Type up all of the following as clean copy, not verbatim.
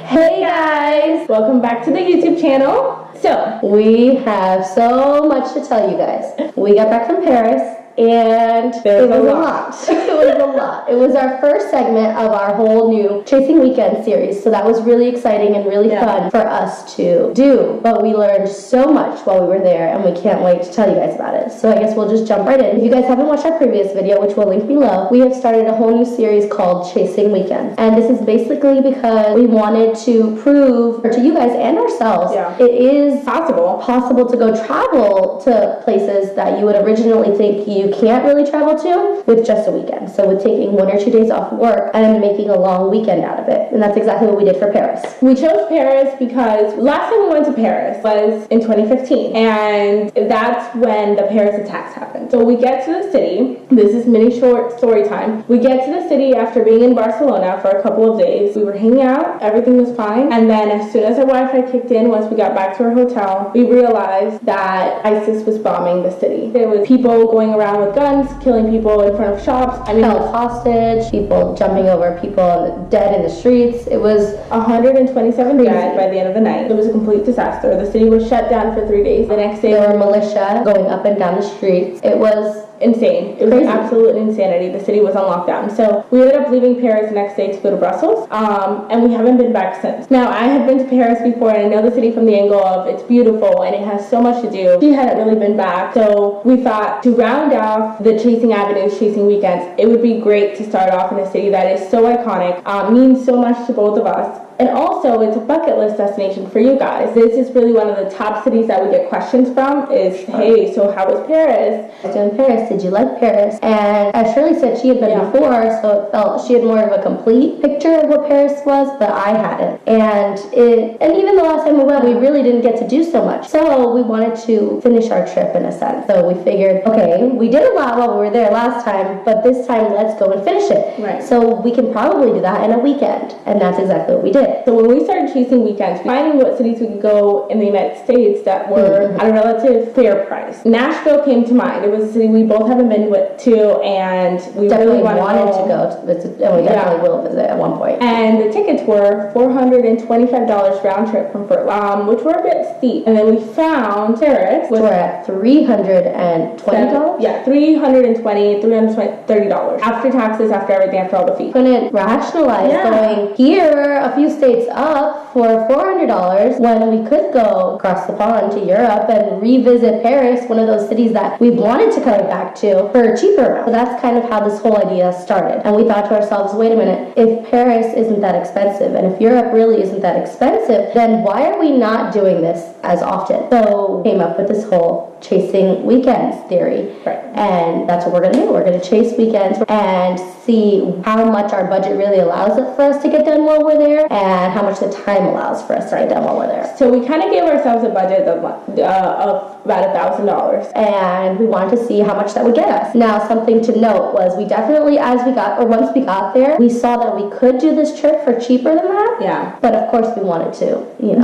Hey guys! Welcome back to the YouTube channel. So, we have so much to tell you guys. We got back from Paris and it was a lot. It was a lot. It was our first segment of our whole new Chasing Weekend series, so that was really exciting and really fun for us to do. But we learned so much while we were there and we can't wait to tell you guys about it. So I guess we'll just jump right in. If you guys haven't watched our previous video, which we'll link below, we have started a whole new series called Chasing Weekends. And this is basically because we wanted to prove to you guys and ourselves it is possible to go travel to places that you would originally think you can't really travel to with just a weekend. So with taking 1 or 2 days off work and making a long weekend out of it. And that's exactly what we did for Paris. we chose Paris because last time we went to Paris was in 2015. And that's when the Paris attacks happened. So we get to the city. This is mini short story time. We get to the city after being in Barcelona for a couple of days. We were hanging out. Everything was fine. And then as soon as our Wi-Fi kicked in, once we got back to our hotel, we realized that ISIS was bombing the city. There was people going around with guns, killing people in front of shops. I mean, held hostage, people jumping over people dead in the streets. It was 127 dead by the end of the night. It was a complete disaster. The city was shut down for 3 days. The next day, there were militia going up and down the streets. It was insane. It was absolute insanity. The city was on lockdown. So we ended up leaving Paris the next day to go to Brussels, and we haven't been back since. Now, I had been to Paris before, and I know the city from the angle of it's beautiful and it has so much to do. She hadn't really been back, so we thought to round off the Chasing Avenues, Chasing Weekends, it would be great to start off in a city that is so iconic, means so much to both of us. And also, it's a bucket list destination for you guys. This is really one of the top cities that we get questions from is, hey, so how was Paris? In Paris, did you like Paris? And as Shirley said, she had been before, so it felt she had more of a complete picture of what Paris was, but I hadn't. And even the last time we went, we really didn't get to do so much. So we wanted to finish our trip in a sense. So we figured, okay, we did a lot while we were there last time, but this time let's go and finish it. Right. So we can probably do that in a weekend. And that's exactly what we did. So when we started chasing weekends, finding what cities we could go in the United States that were at a relative fair price. Nashville came to mind. It was a city we both haven't been to, and we definitely really wanted to go to visit, and we definitely will visit at one point. And the tickets were $425 round trip from Fort Lam, which were a bit steep. And then we found Paris, which were at $320. Yeah, $330 after taxes, after everything, after all the fees. Couldn't rationalize going here a few states up for $400 when we could go across the pond to Europe and revisit Paris, one of those cities that we've wanted to come back to, for cheaper. So that's kind of how this whole idea started. And we thought to ourselves, wait a minute, if Paris isn't that expensive and if Europe really isn't that expensive, then why are we not doing this as often? So we came up with this whole Chasing Weekends theory. Right. And that's what we're going to do. We're going to chase weekends and see how much our budget really allows it for us to get done while we're there and how much the time allows for us to get done while we're there. So we kind of gave ourselves a budget of about $1,000. And we wanted to see how much that would get us. Now, something to note was we definitely, once we got there, we saw that we could do this trip for cheaper than that. Yeah. But of course we wanted to, we went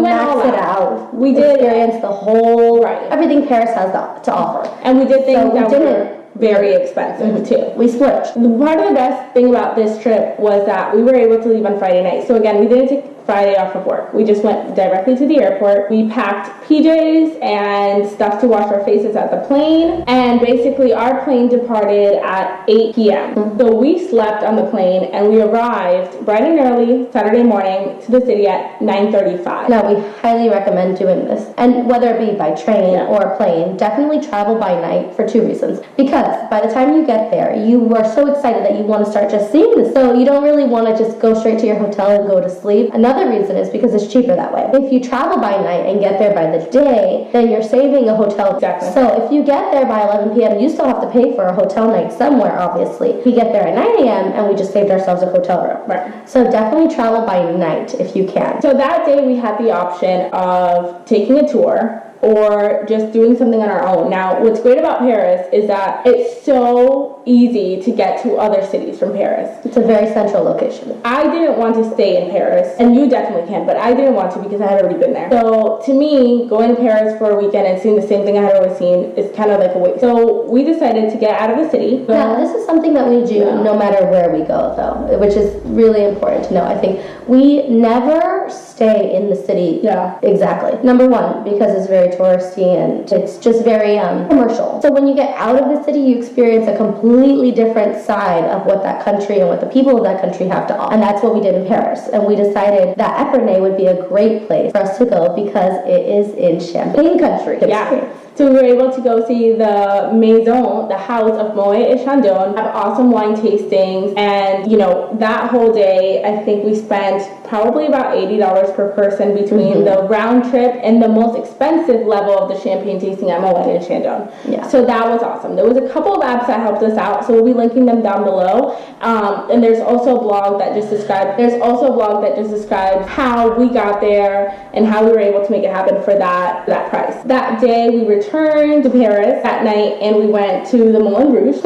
max all it out. We did experience the whole, everything Paris has to offer. And we did things that were very expensive too. We splurged. Part of the best thing about this trip was that we were able to leave on Friday night. So again, we didn't take Friday off of work. We just went directly to the airport. We packed PJs and stuff to wash our faces at the plane. And basically our plane departed at 8 p.m. So we slept on the plane and we arrived bright and early Saturday morning to the city at 9:35. Now, we highly recommend doing this. And whether it be by train or plane, definitely travel by night for 2 reasons. Because by the time you get there, you are so excited that you want to start just seeing this. So you don't really want to just go straight to your hotel and go to sleep. Another reason is because it's cheaper that way. If you travel by night and get there by the day, then you're saving a hotel. Exactly. So if you get there by 11 p.m., you still have to pay for a hotel night somewhere, obviously. We get there at 9 a.m. and we just saved ourselves a hotel room. Right. So definitely travel by night if you can. So that day we had the option of taking a tour or just doing something on our own. Now, what's great about Paris is that it's so easy to get to other cities from Paris. It's a very central location. I didn't want to stay in Paris, and you definitely can, but I didn't want to because I had already been there. So to me, going to Paris for a weekend and seeing the same thing I had always seen is kind of like a waste. So we decided to get out of the city. Yeah, this is something that we do no matter where we go, though, which is really important to know. I think We never stay in the city. Yeah. Exactly. Number one, because it's very touristy and it's just very commercial. So when you get out of the city, you experience a completely different side of what that country and what the people of that country have to offer. And that's what we did in Paris. And we decided that Epernay would be a great place for us to go because it is in Champagne country. Yeah. So we were able to go see the Maison, the house of Moet et Chandon, have awesome wine tastings, and that whole day I think we spent probably about $80 per person between the round trip and the most expensive level of the champagne tasting at Moet et Chandon. Yeah. So that was awesome. There was a couple of apps that helped us out, so we'll be linking them down below. And there's also a blog that just described how we got there and how we were able to make it happen for that price. That day we returned to Paris that night and we went to the Moulin Rouge.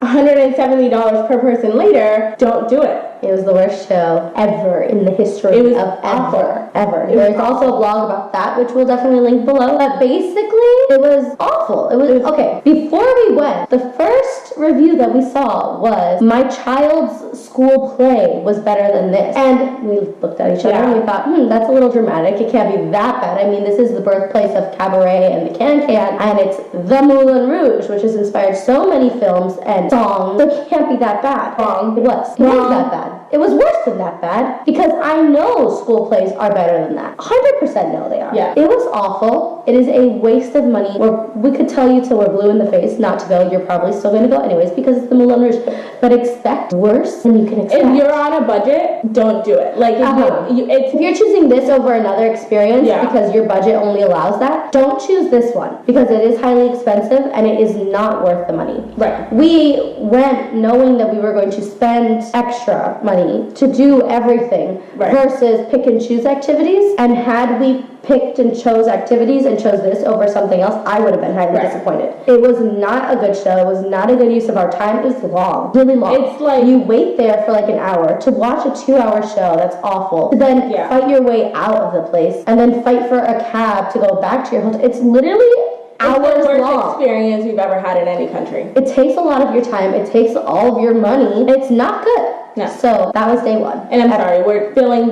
$170 per person later, don't do it. It was the worst show ever in the history of ever. There's also a blog about that, which we'll definitely link below. But basically, it was awful. It was okay. Before we went, the first review that we saw was my child's school play was better than this. And we looked at each other and we thought, that's a little dramatic. It can't be that bad. I mean, this is the birthplace of cabaret and the can-can, and it's the Moulin Rouge, which has inspired so many films and songs. So it can't be that bad. Wrong. It was. It was that bad. It was worse than that bad because I know school plays are better than that. 100% know they are. Yeah. It was awful. It is a waste of money. We could tell you till we're blue in the face not to go. You're probably still going to go anyways because it's the Moulin Rouge. But expect worse than you can expect. If you're on a budget, don't do it. Like if you're choosing this over another experience because your budget only allows that, don't choose this one because it is highly expensive and it is not worth the money. Right. We went knowing that we were going to spend extra money to do everything versus pick and choose activities, and had we picked and chose activities and chose this over something else, I would have been highly disappointed. It was not a good show. It was not a good use of our time. It was long, really long. It's like you wait there for like an hour to watch a 2-hour show. That's awful. To then fight your way out of the place and then fight for a cab to go back to your hotel. It's literally hours long. It's the worst experience we've ever had in any country. It takes a lot of your time. It takes all of your money. It's not good. No. So that was day one. And I'm sorry, we're filling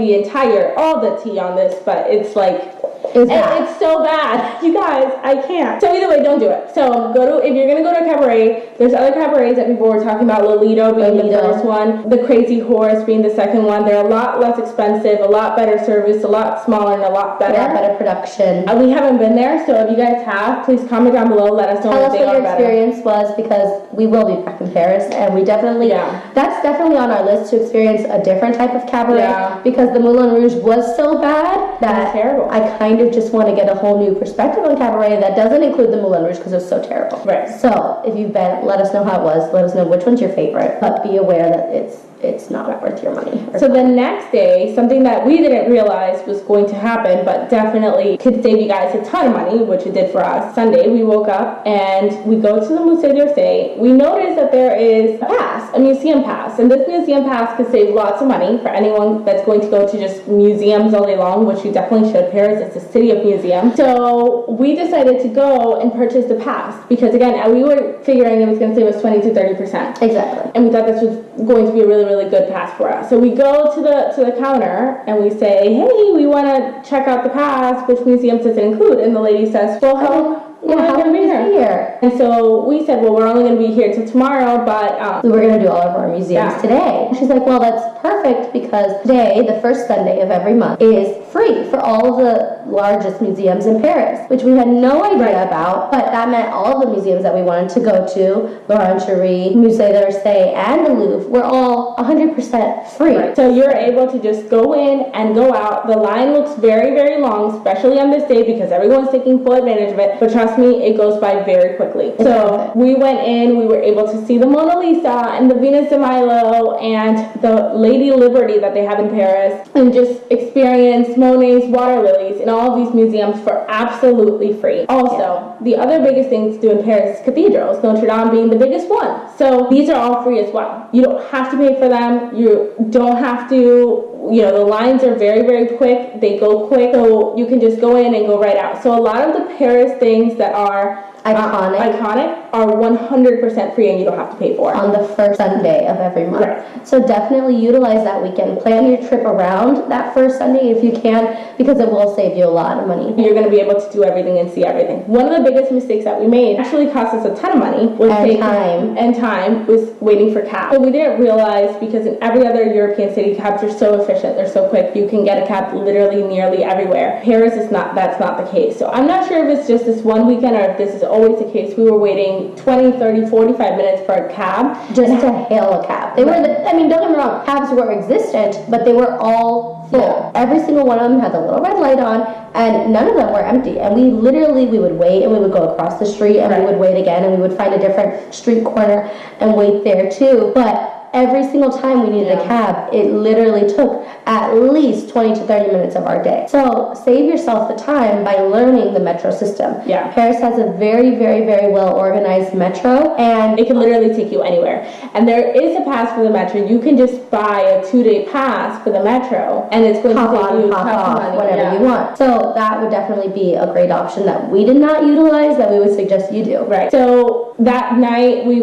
all the tea on this, but it's like, it's so bad. You guys, I can't. So either way, don't do it. So if you're going to go to a cabaret, there's other cabarets that people were talking about, Lolito being the first one, the Crazy Horse being the second one. They're a lot less expensive, a lot better service, a lot smaller, and a lot better. A lot better production. We haven't been there, so if you guys have, please comment down below, let us know what they are better. Tell us what your experience was, because we will be back in Paris, and we definitely, that's definitely on our list to experience a different type of cabaret, because the Moulin Rouge was so bad that terrible. I kind of just want to get a whole new perspective on cabaret that doesn't include the Moulin Rouge because it was so terrible. Right. So if you've been, let us know how it was. Let us know which one's your favorite, but be aware that it's not worth your money. So the next day, something that we didn't realize was going to happen, but definitely could save you guys a ton of money, which it did for us. Sunday, we woke up and we go to the Musée d'Orsay. We noticed that there is a museum pass, and this museum pass could save lots of money for anyone that's going to go to just museums all day long, which you definitely should. Paris is a city of museums. So we decided to go and purchase the pass because, again, we were figuring it was going to save us 20 to 30%. Exactly. And we thought this was going to be a really good pass for us. So we go to the counter and we say, hey, we want to check out the pass, which museums does it include? And the lady says, well, how long are we here? And so we said, well, we're only going to be here till tomorrow, but we're going to do all of our museums today. She's like, well, that's perfect because today, the first Sunday of every month, is free for all of the largest museums in Paris, which we had no idea about, but that meant all of the museums that we wanted to go to, L'Orangerie, Musée d'Orsay, and the Louvre, were all 100% free. Right. So you're able to just go in and go out. The line looks very, very long, especially on this day because everyone's taking full advantage of it, but trust me, it goes by very quickly. So we went in, we were able to see the Mona Lisa and the Venus de Milo and the Lady Liberty that they have in Paris, and just experience Monet's water lilies in all of these museums for absolutely free. Also, the other biggest thing to do in Paris is cathedrals, Notre Dame being the biggest one. So these are all free as well. You don't have to pay for them. You don't have to, the lines are very, very quick. They go quick, so you can just go in and go right out. So a lot of the Paris things that are Iconic are 100% free and you don't have to pay for it. On the first Sunday of every month. Right. So definitely utilize that weekend. Plan your trip around that first Sunday if you can, because it will save you a lot of money. You're going to be able to do everything and see everything. One of the biggest mistakes that we made actually cost us a ton of money was time was waiting for cabs. So we didn't realize, because in every other European city, cabs are so efficient, they're so quick, you can get a cab literally nearly everywhere. Paris is not, that's not the case. So I'm not sure if it's just this one weekend or if this is always the case. We were waiting 20, 30, 45 minutes for a cab. Just to hail a cab. They were, I mean, don't get me wrong, cabs were existent, but they were all full. Yeah. Every single one of them had the little red light on, and none of them were empty. And we would wait, and we would go across the street, and we would wait again, and we would find a different street corner and wait there too. But every single time we needed a cab, it literally took at least 20 to 30 minutes of our day. So save yourself the time by learning the metro system. Yeah. Paris has a very, very, very well organized metro, and it can literally take you anywhere. And there is a pass for the metro. You can just buy a 2-day pass for the metro, and it's going to take you hop off whenever you want. So that would definitely be a great option that we did not utilize, that we would suggest you do. Right. So that night we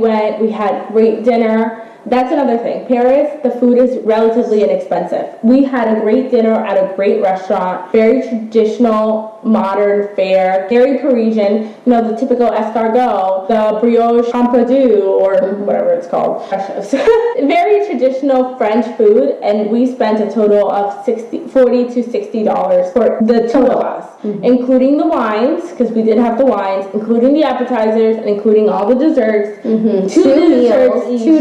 had great dinner. That's another thing. Paris, the food is relatively inexpensive. We had a great dinner at a great restaurant, very traditional, modern fare, very Parisian, you know, the typical escargot, the brioche pompidou, or whatever it's called. Very traditional French food, and we spent a total of $40 to $60 for the two of us, including the wines, because we did have the wines, including the appetizers, and including all the desserts. Two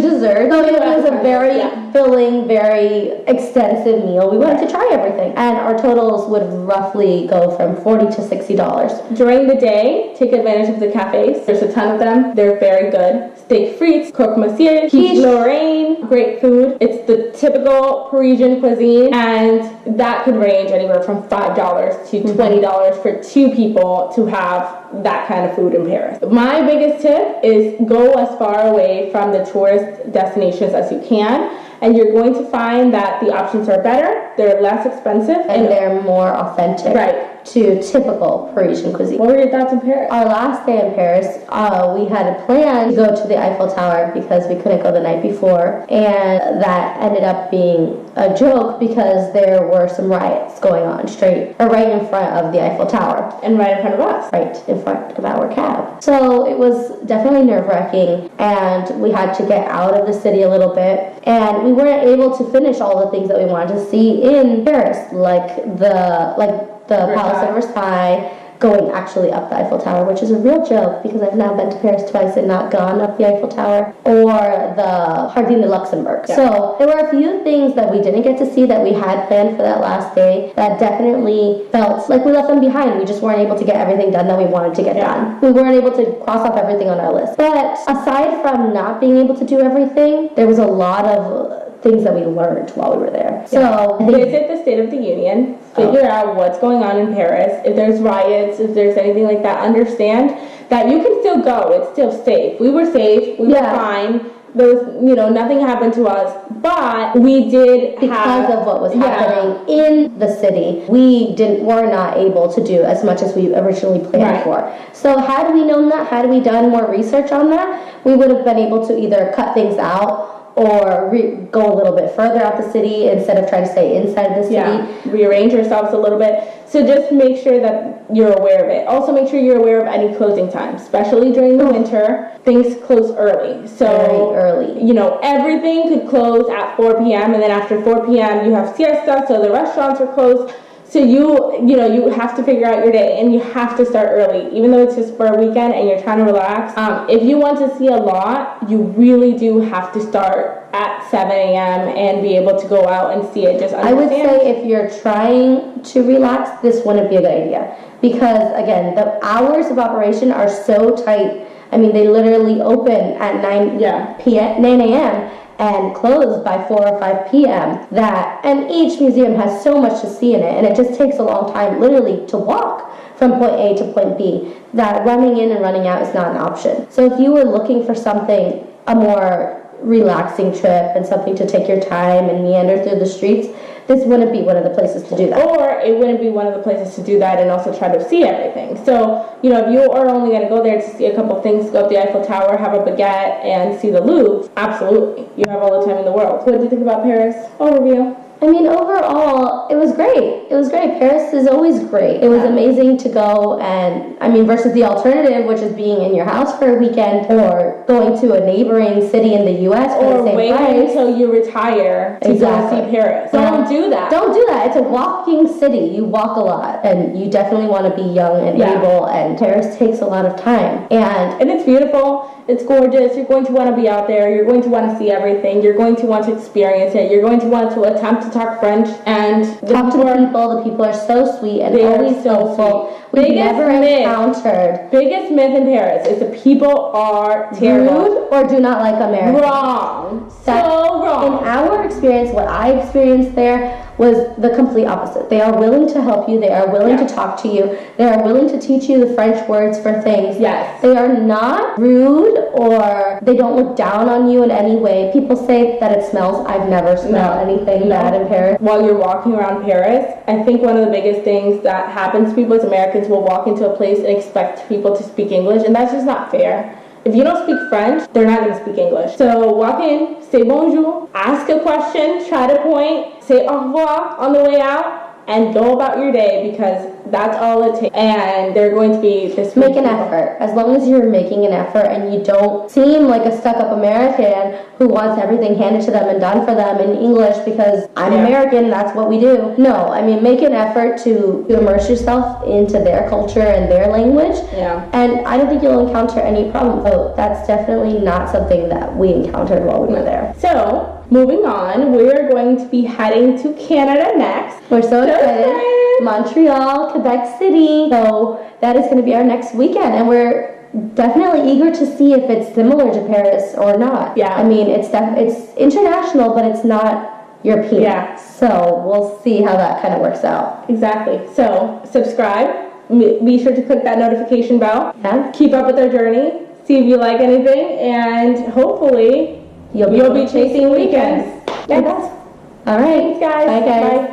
desserts. So it was a very filling, very extensive meal. We wanted to try everything, and our totals would roughly go from $40 to $60. During the day, take advantage of the cafes. There's a ton of them. They're very good. Steak frites, croque monsieur, quiche Lorraine, great food. It's the typical Parisian cuisine, and that could range anywhere from $5 to $20 for two people to have that kind of food in Paris. My biggest tip is go as far away from the tourist destinations as you can, and you're going to find that the options are better, they're less expensive, and they're more authentic to typical Parisian cuisine. What were your thoughts in Paris? Our last day in Paris, we had a plan to go to the Eiffel Tower because we couldn't go the night before, and that ended up being a joke because there were some riots going on right in front of the Eiffel Tower. And right in front of us. Right in front of our cab. So it was definitely nerve-wracking, and we had to get out of the city a little bit, and we weren't able to finish all the things that we wanted to see in Paris, like the Palace of Versailles, going actually up the Eiffel Tower, which is a real joke because I've now been to Paris twice and not gone up the Eiffel Tower, or the Jardin de Luxembourg. Yeah. So there were a few things that we didn't get to see that we had planned for that last day that definitely felt like we left them behind. We just weren't able to get everything done that we wanted to get done. We weren't able to cross off everything on our list. But aside from not being able to do everything, there was a lot of things that we learned while we were there. So visit the State of the Union, figure out what's going on in Paris. If there's riots, if there's anything like that, understand that you can still go. It's still safe. We were safe. We were fine. There was, nothing happened to us, but we did because of what was happening in the city. We were not able to do as much as we originally planned for. So had we known that, had we done more research on that, we would have been able to either cut things out or go a little bit further out the city instead of trying to stay inside the city. Yeah, rearrange yourselves a little bit. So just make sure that you're aware of it. Also make sure you're aware of any closing times, especially during the winter. Things close early. So very early. Everything could close at 4 p.m. and then after 4 p.m. you have siesta, so the restaurants are closed. So you have to figure out your day, and you have to start early, even though it's just for a weekend and you're trying to relax. If you want to see a lot, you really do have to start at 7 a.m. and be able to go out and see it. Just understand. I would say if you're trying to relax, this wouldn't be a good idea, because again, the hours of operation are so tight. I mean, they literally open at 9 a.m. and close by 4 or 5 p.m. And each museum has so much to see in it, and it just takes a long time literally to walk from point A to point B, that running in and running out is not an option. So if you were looking for a more relaxing trip and something to take your time and meander through the streets, this wouldn't be one of the places to do that. Or it wouldn't be one of the places to do that and also try to see everything. So, you know, if you are only going to go there to see a couple things, go up the Eiffel Tower, have a baguette, and see the Louvre, absolutely. You have all the time in the world. What did you think about Paris? Overview. I mean, overall, it was great. It was great. Paris is always great. It was amazing to go and, I mean, versus the alternative, which is being in your house for a weekend or going to a neighboring city in the U.S. for the same waiting price. until you retire to go see Paris. Don't do that. Don't do that. It's a walking city. You walk a lot, and you definitely want to be young and able, and Paris takes a lot of time. And it's beautiful. It's gorgeous. You're going to want to be out there. You're going to want to see everything. You're going to want to experience it. You're going to want to attempt to talk French and talk to the people. The people are so sweet and always helpful. We've never encountered. Biggest myth in Paris is the people are terrible. Rude or do not like Americans. Wrong. So wrong. In our experience, what I experienced there was the complete opposite. They are willing to help you. They are willing to talk to you. They are willing to teach you the French words for things. Yes. They are not rude or they don't look down on you in any way. People say that it smells. I've never smelled anything bad in Paris. While you're walking around Paris, I think one of the biggest things that happens to people is Americans will walk into a place and expect people to speak English, and that's just not fair. If you don't speak French, they're not going to speak English. So walk in, say bonjour, ask a question, try to point, say au revoir on the way out, and go about your day because that's all it takes. And they're going to be this. Make an effort. As long as you're making an effort and you don't seem like a stuck-up American who wants everything handed to them and done for them in English because I'm American, that's what we do. No, I mean, make an effort to immerse yourself into their culture and their language. Yeah. And I don't think you'll encounter any problem. So that's definitely not something that we encountered while we were there. So, moving on, we're going to be heading to Canada next. We're so excited. Montreal, Quebec City. So that is going to be our next weekend, and we're definitely eager to see if it's similar to Paris or not. Yeah. I mean, it's international, but it's not European. Yeah. So we'll see how that kind of works out. Exactly. So subscribe. Be sure to click that notification bell. Yeah. Keep up with our journey. See if you like anything, and hopefully you'll be chasing weekends. Yes. All right. Thanks, guys. Bye, guys. Bye.